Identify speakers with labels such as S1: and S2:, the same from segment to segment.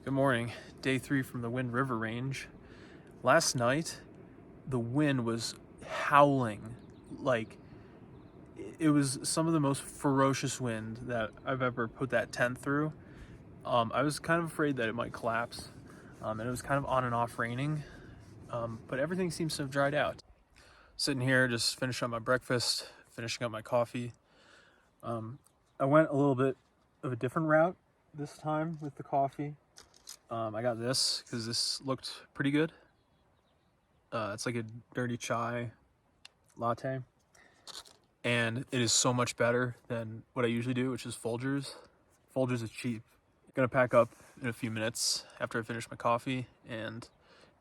S1: Good morning. Day 3 from the Wind River Range. Last night, the wind was howling. Like, it was some of the most ferocious wind that I've ever put that tent through. I was kind of afraid that it might collapse. And it was kind of on and off raining. But everything seems to have dried out. Sitting here, just finishing up my breakfast, finishing up my coffee. I went a little bit of a different route this time with the coffee. I got this because this looked pretty good. It's like a dirty chai latte, and it is so much better than what I usually do, which is Folgers. Folgers is cheap. Gonna pack up in a few minutes after I finish my coffee and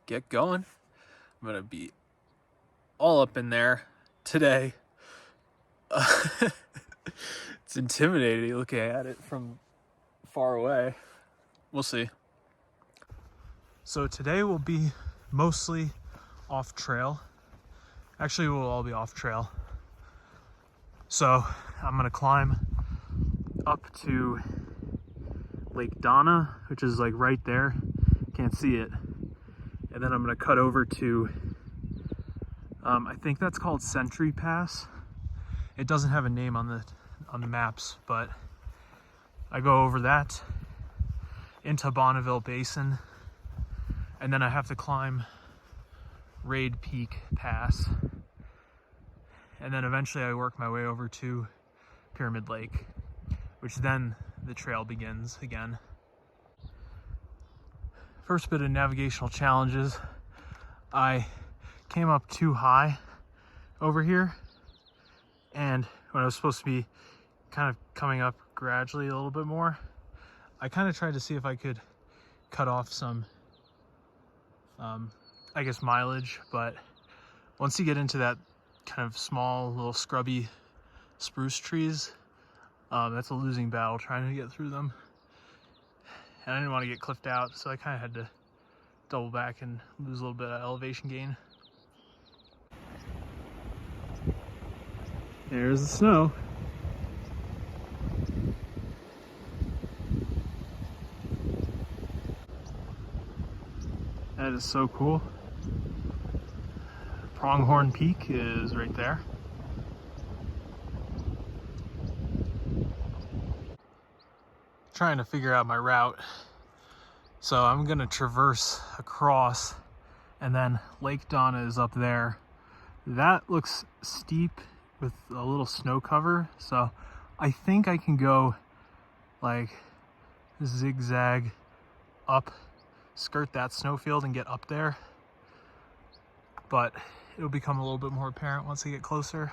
S1: get going. I'm gonna be all up in there today. It's intimidating looking at it from far away. We'll see. So today will be mostly off trail. Actually, we'll all be off trail. So I'm gonna climb up to Lake Donna, which is like right there. Can't see it. And then I'm gonna cut over to, I think that's called Sentry Pass. It doesn't have a name on the maps, but I go over that into Bonneville Basin. And then I have to climb Raid Peak Pass. And then eventually I work my way over to Pyramid Lake, which then the trail begins again. First bit of navigational challenges. I came up too high over here, and when I was supposed to be kind of coming up gradually a little bit more, I kind of tried to see if I could cut off some I guess mileage, but once you get into that kind of small little scrubby spruce trees, that's a losing battle trying to get through them. And I didn't want to get cliffed out, so I kind of had to double back and lose a little bit of elevation gain. There's the snow. That is so cool. Pronghorn Peak is right there. Trying to figure out my route. So I'm gonna traverse across, and then Lake Donna is up there. That looks steep with a little snow cover, so I think I can go like zigzag up, skirt that snowfield and get up there, but it'll become a little bit more apparent once I get closer.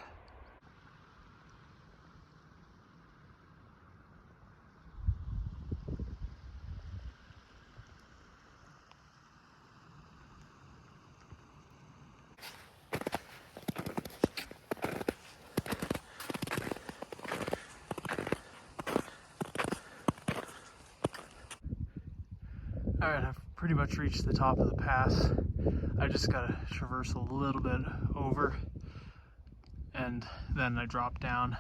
S1: All right, I've pretty much reached the top of the pass. I just gotta traverse a little bit over, and then I drop down.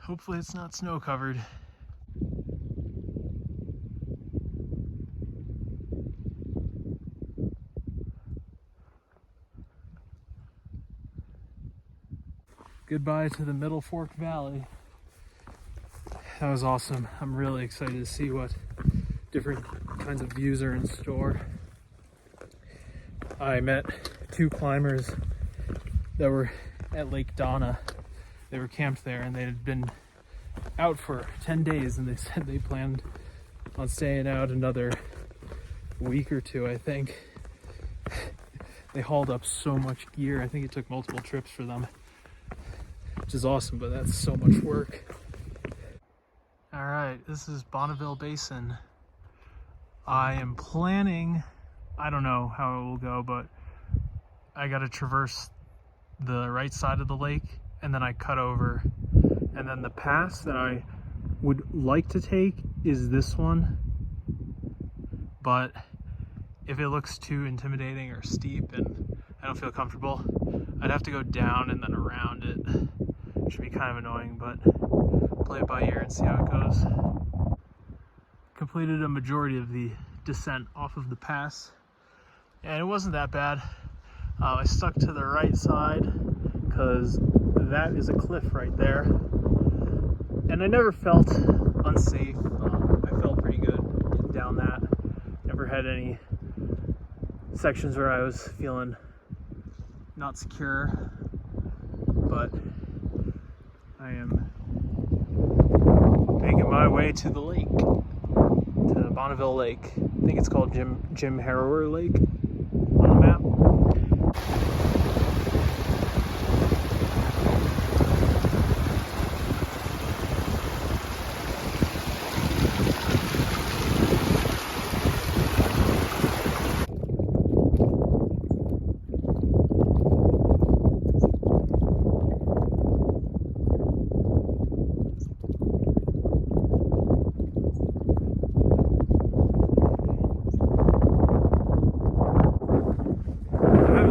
S1: Hopefully it's not snow covered. Goodbye to the Middle Fork Valley. That was awesome. I'm really excited to see what different kinds of views are in store. I met 2 climbers that were at Lake Donna. They were camped there and they had been out for 10 days, and they said they planned on staying out another week or 2, I think. They hauled up so much gear. I think it took multiple trips for them, which is awesome, but that's so much work. All right, this is Bonneville Basin. I am planning, I don't know how it will go, but I got to traverse the right side of the lake, and then I cut over. And then the pass that I would like to take is this one. But if it looks too intimidating or steep and I don't feel comfortable, I'd have to go down and then around it, which would be kind of annoying, but play it by ear and see how it goes. completed a majority of the descent off of the pass, and it wasn't that bad. I stuck to the right side because that is a cliff right there, and I never felt unsafe. I felt pretty good getting down that. Never had any sections where I was feeling not secure, but I am making my way to the lake, to Bonneville Lake. I think it's called Jim Harrower Lake on the map.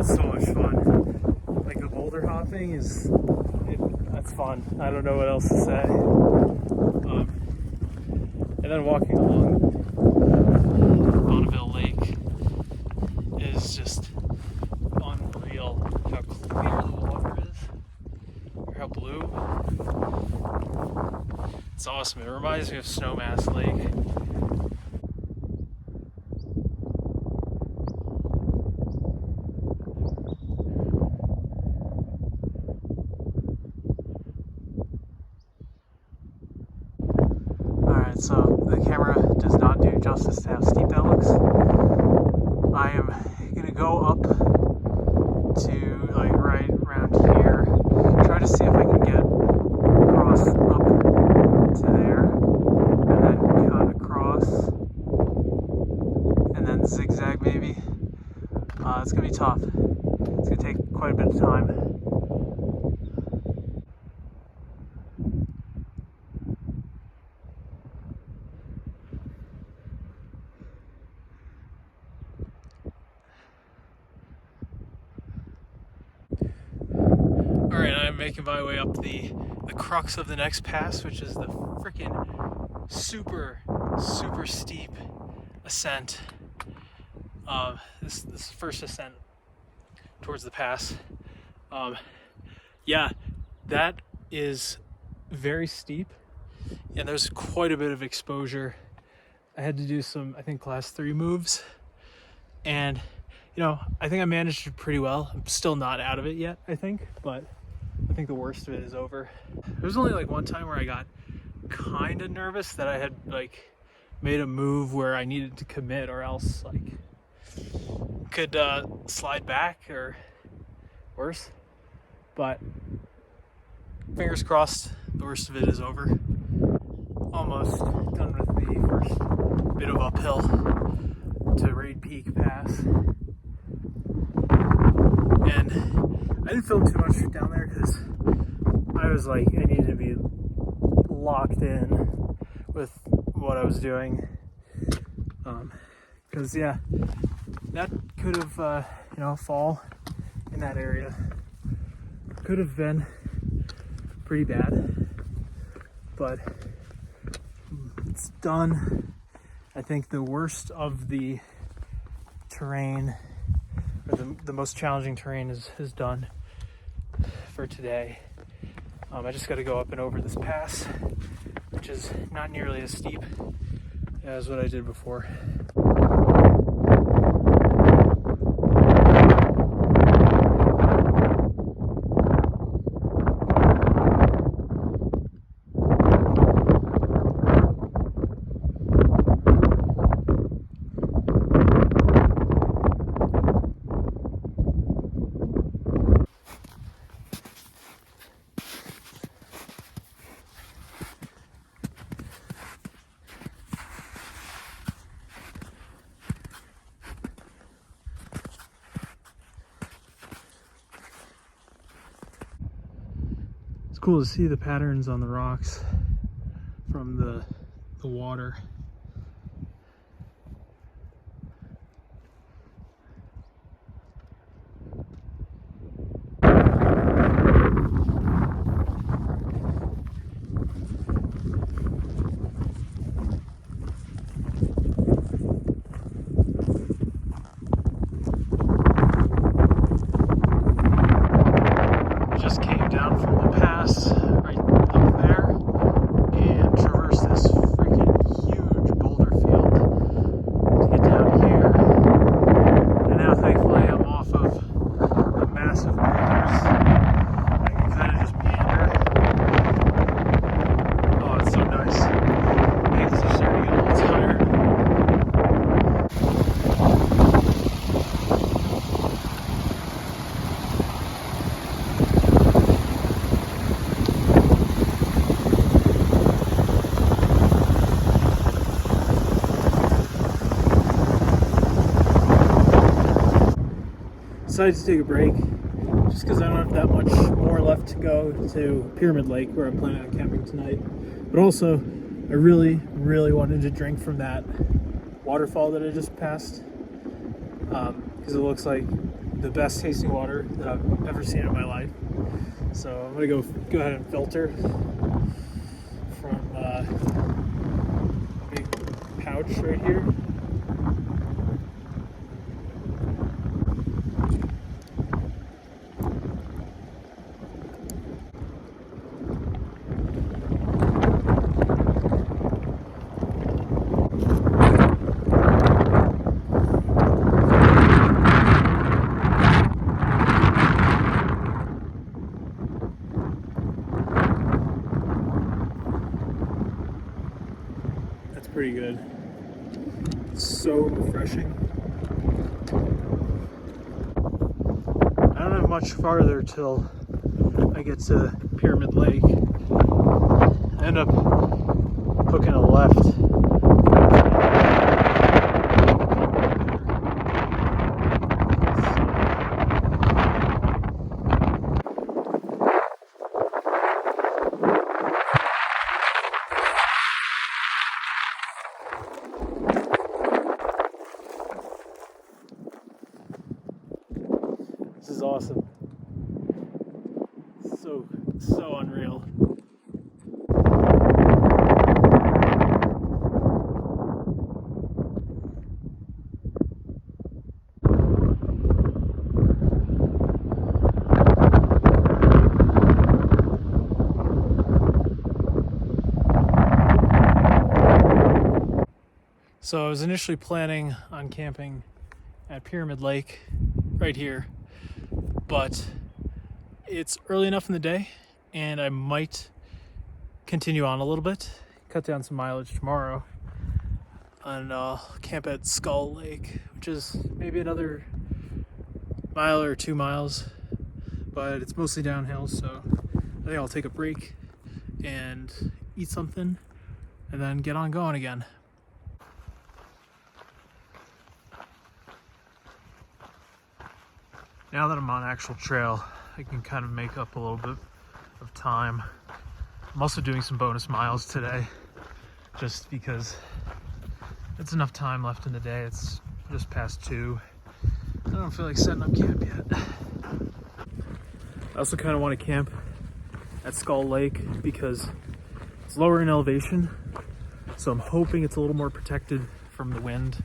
S1: So much fun. Like the boulder hopping that's fun. I don't know what else to say. And then walking along Bonneville Lake is just unreal. How clear the water is, or how blue. It's awesome. It reminds me of Snowmass Lake. So the camera does not do justice to how steep that looks. I am gonna go up to like right around here, try to see if I can get across up to there, and then cut across, and then zigzag maybe. It's gonna be tough. It's gonna take quite a bit of time. Alright, I'm making my way up the crux of the next pass, which is the freaking super steep ascent. This first ascent towards the pass. Yeah, that is very steep, and there's quite a bit of exposure. I had to do some, I think, class 3 moves, and I think I managed it pretty well. I'm still not out of it yet, I think, but I think the worst of it is over. There was only like one time where I got kind of nervous that I had like made a move where I needed to commit, or else like could slide back or worse. But fingers crossed, the worst of it is over. Almost done with the first bit of uphill to Raid Peak Pass. And I didn't film too much down there because I was like, I needed to be locked in with what I was doing. Because yeah, that could have, fall in that area could have been pretty bad, but it's done. I think the worst of the terrain, or the most challenging terrain is done for today. I just got to go up and over this pass, which is not nearly as steep as what I did before. It's cool to see the patterns on the rocks from the water. decided to take a break just because I don't have that much more left to go to Pyramid Lake where I'm planning on camping tonight. But also, I really wanted to drink from that waterfall that I just passed because it looks like the best tasting water that I've ever seen in my life. So I'm gonna go ahead and filter from a big pouch right here. Pretty good. It's so refreshing. I don't have much farther till I get to Pyramid Lake. I end up hooking a left. This is awesome. So unreal. So I was initially planning on camping at Pyramid Lake right here, but it's early enough in the day and I might continue on a little bit, cut down some mileage tomorrow, and camp at Skull Lake, which is maybe another mile or 2 miles, but it's mostly downhill, so I think I'll take a break and eat something and then get on going again. Now that I'm on actual trail, I can kind of make up a little bit of time. I'm also doing some bonus miles today, just because it's enough time left in the day. It's just past 2. I don't feel like setting up camp yet. I also kind of want to camp at Skull Lake because it's lower in elevation, so I'm hoping it's a little more protected from the wind,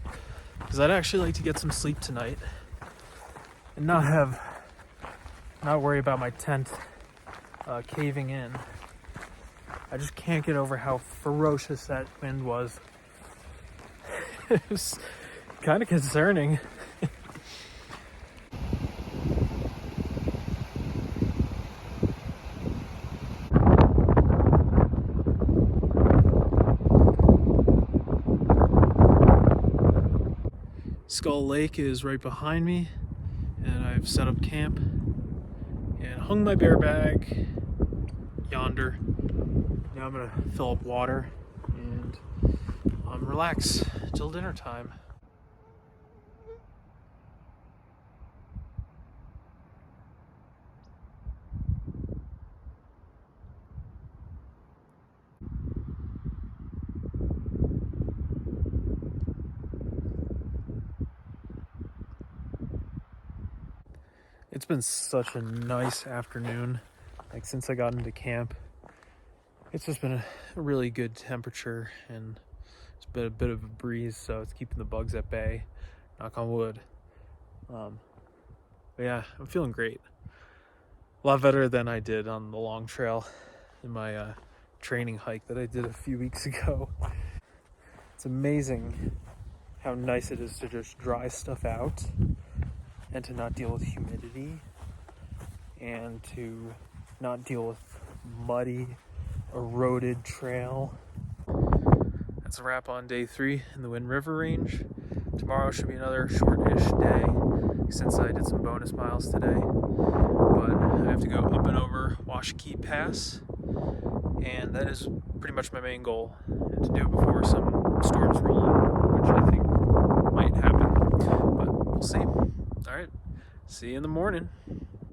S1: because I'd actually like to get some sleep tonight and not worry about my tent caving in. I just can't get over how ferocious that wind was. It was kind of concerning. Skull Lake is right behind me, and I've set up camp and hung my bear bag yonder. Now I'm gonna fill up water and relax till dinner time. It's been such a nice afternoon, like since I got into camp. It's just been a really good temperature, and it's been a bit of a breeze, so it's keeping the bugs at bay, knock on wood. But yeah, I'm feeling great. A lot better than I did on the long trail in my training hike that I did a few weeks ago. It's amazing how nice it is to just dry stuff out and to not deal with humidity and to not deal with muddy, eroded trail. That's a wrap on day 3 in the Wind River Range. Tomorrow should be another short-ish day since I did some bonus miles today. But I have to go up and over Washakie Pass, and that is pretty much my main goal, and to do it before some storms roll in, which I think might happen, but we'll see. All right, See you in the morning.